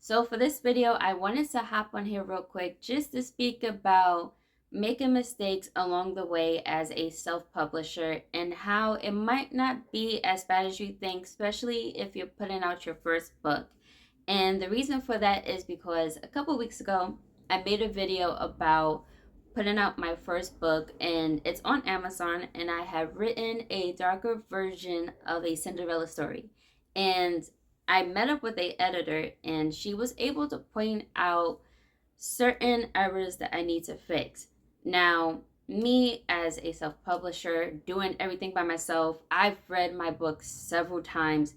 So for this video, I wanted to hop on here real quick just to speak about making mistakes along the way as a self-publisher and how it might not be as bad as you think, especially if you're putting out your first book. And the reason for that is because a couple weeks ago, I made a video about putting out my first book, and it's on Amazon, and I have written a darker version of a Cinderella story. And I met up with a editor, and she was able to point out certain errors that I need to fix. Now, me as a self-publisher doing everything by myself, I've read my book several times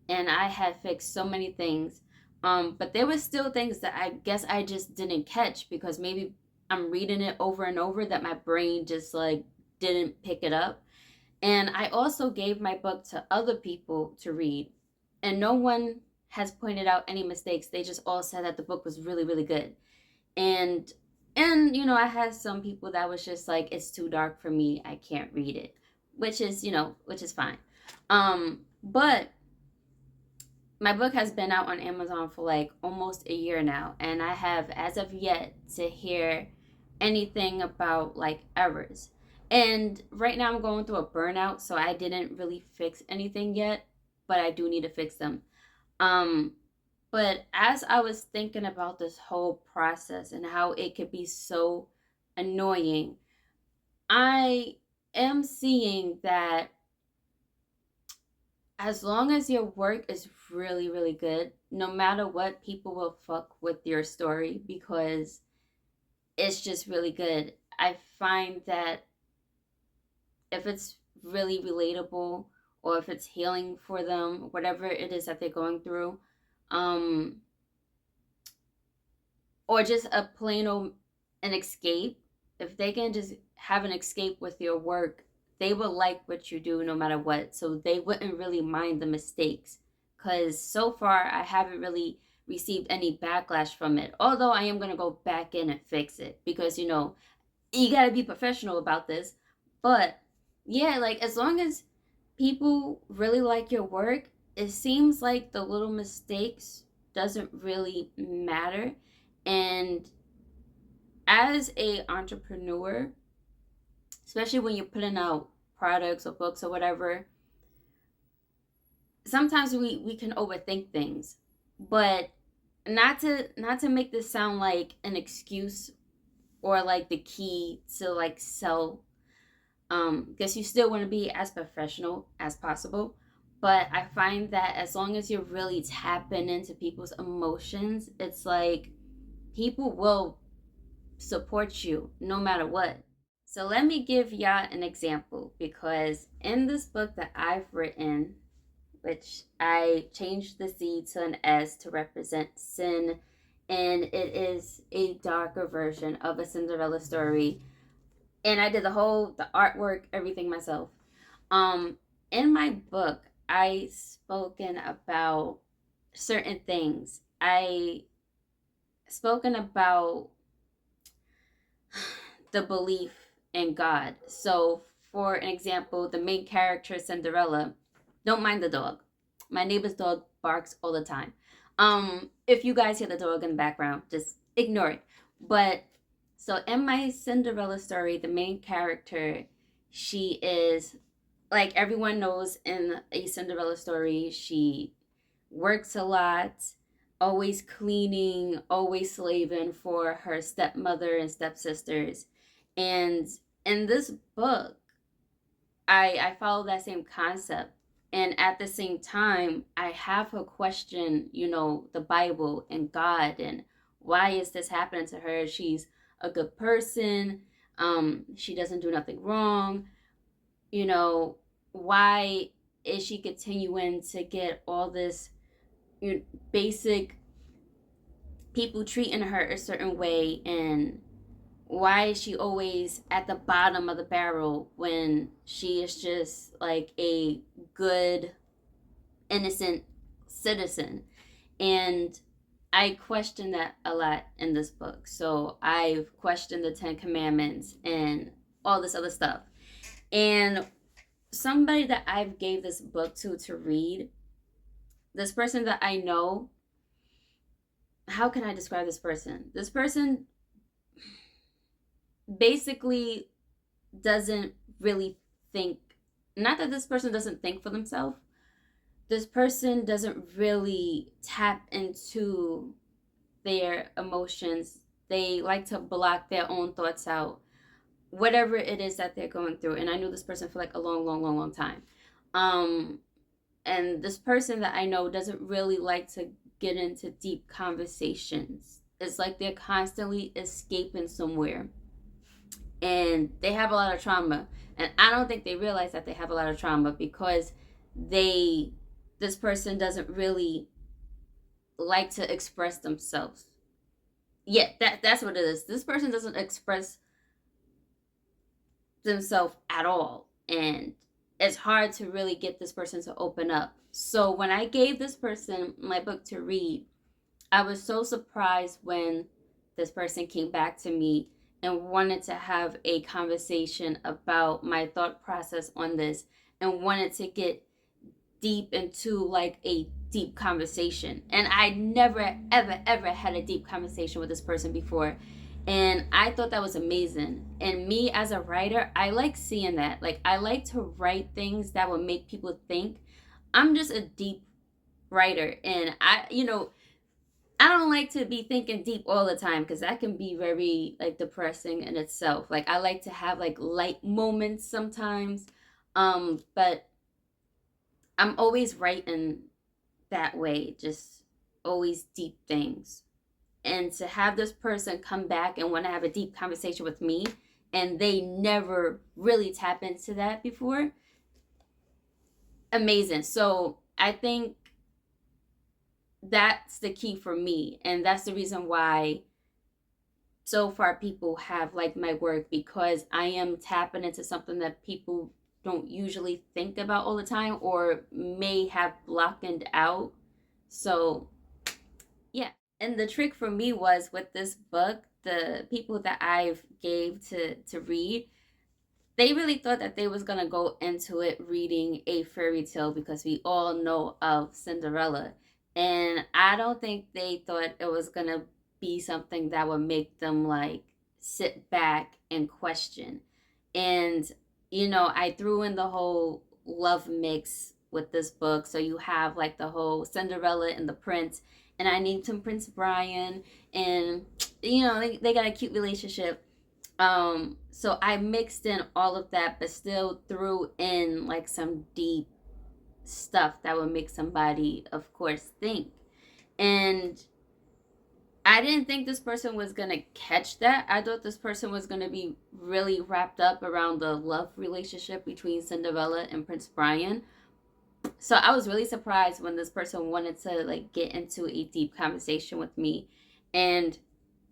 and I have fixed so many things. But there was still things that I guess I just didn't catch because maybe I'm reading it over and over that my brain just like didn't pick it up. And I also gave my book to other people to read, and no one has pointed out any mistakes. They just all said that the book was really, really good. And I had some people that was just like, it's too dark for me. I can't read it, which is fine. But my book has been out on Amazon for like almost a year now, and I have as of yet to hear anything about like errors. And right now I'm going through a burnout, so I didn't really fix anything yet, but I do need to fix them. Um but as I was thinking about this whole process and how it could be so annoying, I am seeing that as long as your work is really, really good, no matter what, people will fuck with your story because it's just really good. I find that if it's really relatable or if it's healing for them, whatever it is that they're going through, um, or just a plain old an escape, if they can just have an escape with your work, they will like what you do no matter what. So they wouldn't really mind the mistakes. Because so far, I haven't really received any backlash from it. Although I am going to go back in and fix it because, you got to be professional about this. But yeah, like as long as people really like your work, it seems like the little mistakes doesn't really matter. And as a entrepreneur, especially when you're putting out products or books or whatever, sometimes we can overthink things. But not to make this sound like an excuse or like the key to like sell, because you still want to be as professional as possible. But I find that as long as you're really tapping into people's emotions, it's like people will support you no matter what. So let me give y'all an example, because in this book that I've written, which I changed the C to an S to represent sin, and it is a darker version of a Cinderella story. And I did the artwork, everything myself. Um, in my book, I spoken about certain things. I spoken about the belief in God. So, for an example, the main character, Cinderella, don't mind the dog. My neighbor's dog barks all the time. If you guys hear the dog in the background, just ignore it. But so in my Cinderella story, the main character, she is like everyone knows in a Cinderella story, she works a lot, always cleaning, always slaving for her stepmother and stepsisters. And in this book, I follow that same concept. And at the same time, I have her question, the Bible and God, and why is this happening to her? She's a good person. She doesn't do nothing wrong. You know, why is she continuing to get all this, basic people treating her a certain way, and why is she always at the bottom of the barrel when she is just like a good innocent citizen? And I question that a lot in this book. So I've questioned the 10 commandments and all this other stuff. And somebody that I've gave this book to read, this person that I know, how can I describe this person? This person basically doesn't really think, not that this person doesn't think for themselves, this person doesn't really tap into their emotions. They like to block their own thoughts out, whatever it is that they're going through. And I knew this person for like a long, long, long, long time. Um, and this person that I know doesn't really like to get into deep conversations. It's like they're constantly escaping somewhere, and they have a lot of trauma. And I don't think they realize that they have a lot of trauma because they this person doesn't really like to express themselves. Yeah, that's what it is. This person doesn't express themselves at all, and it's hard to really get this person to open up. So when I gave this person my book to read, I was so surprised when this person came back to me and wanted to have a conversation about my thought process on this, and wanted to get deep into like a deep conversation. And I never, ever, ever had a deep conversation with this person before. And I thought that was amazing. And me as a writer, I like seeing that. Like, I like to write things that will make people think. I'm just a deep writer. And I don't like to be thinking deep all the time because that can be very like depressing in itself. Like, I like to have like light moments sometimes. But I'm always writing that way, just always deep things. And to have this person come back and want to have a deep conversation with me, and they never really tap into that before, amazing. So I think that's the key for me, and that's the reason why so far people have liked my work, because I am tapping into something that people don't usually think about all the time or may have blockened out. So yeah. And the trick for me was with this book, the people that I've gave to read, they really thought that they was gonna go into it reading a fairy tale because we all know of Cinderella. And I don't think they thought it was gonna be something that would make them like sit back and question. And I threw in the whole love mix with this book. So you have like the whole Cinderella and the prince, and I named him Prince Brian, and they got a cute relationship. So I mixed in all of that, but still threw in like some deep stuff that would make somebody, of course, think. And I didn't think this person was gonna catch that. I thought this person was gonna be really wrapped up around the love relationship between Cinderella and Prince Brian. So I was really surprised when this person wanted to like get into a deep conversation with me. And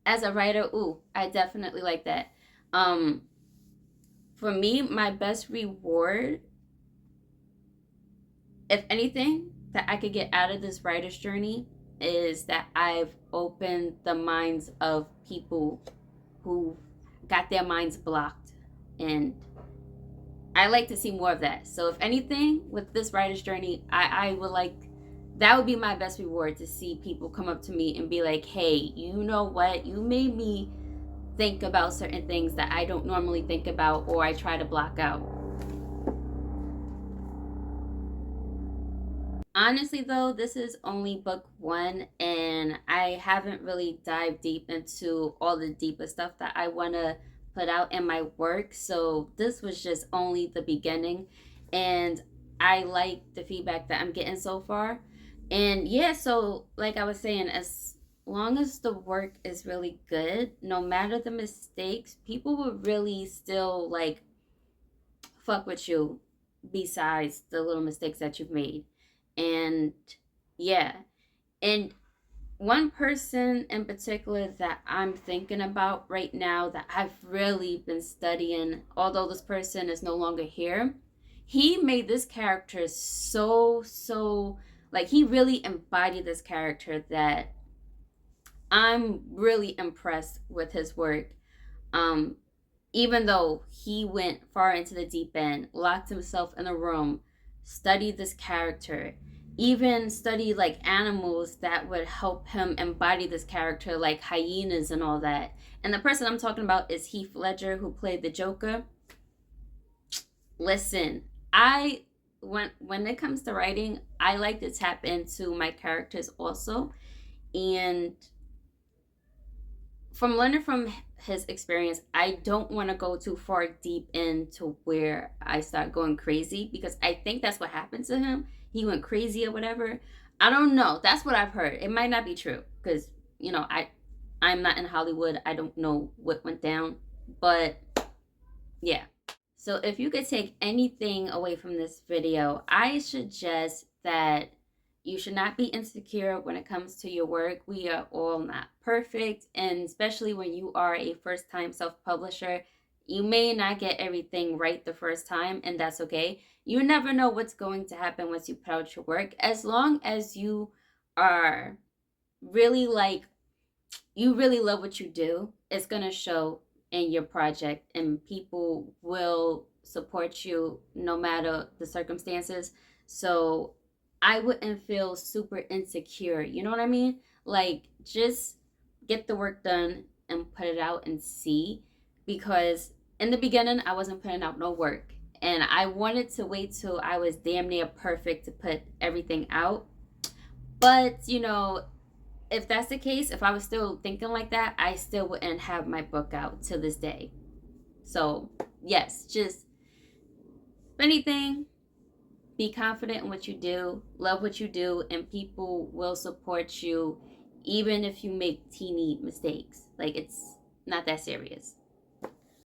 as a writer, ooh, I definitely like that. Um, for me, my best reward, if anything, that I could get out of this writer's journey is that I've opened the minds of people who got their minds blocked. And I like to see more of that. So if anything, with this writer's journey, I would like, that would be my best reward, to see people come up to me and be like, hey, you know what? You made me think about certain things that I don't normally think about, or I try to block out. Honestly, though, this is only book one, and I haven't really dived deep into all the deeper stuff that I want to put out in my work. So, this was just only the beginning, and I like the feedback that I'm getting so far. And yeah, so like I was saying, as long as the work is really good, no matter the mistakes, people will really still like fuck with you besides the little mistakes that you've made. And yeah, and one person in particular that I'm thinking about right now that I've really been studying, although this person is no longer here, he made this character so like, he really embodied this character that I'm really impressed with his work. Um, Even though he went far into the deep end, locked himself in a room, studied this character, even study like animals that would help him embody this character, like hyenas and all that. And the person I'm talking about is Heath Ledger, who played the Joker. Listen, I when it comes to writing, I like to tap into my characters also. And from learning from his experience, I don't want to go too far deep into where I start going crazy, because I think that's what happened to him. He went crazy or whatever. I don't know. That's what I've heard. It might not be true because, I'm not in Hollywood. I don't know what went down. But yeah. So if you could take anything away from this video, I suggest that you should not be insecure when it comes to your work. We are all not perfect, and especially when you are a first-time self-publisher, you may not get everything right the first time, and that's okay. You never know what's going to happen once you put out your work. As long as you are really you really love what you do, it's going to show in your project, and people will support you no matter the circumstances. So I wouldn't feel super insecure. You know what I mean? Like, just get the work done and put it out and see. Because in the beginning, I wasn't putting out no work. And I wanted to wait till I was damn near perfect to put everything out. But, if that's the case, if I was still thinking like that, I still wouldn't have my book out to this day. So, yes, just if anything, be confident in what you do, love what you do, and people will support you even if you make teeny mistakes. Like, it's not that serious.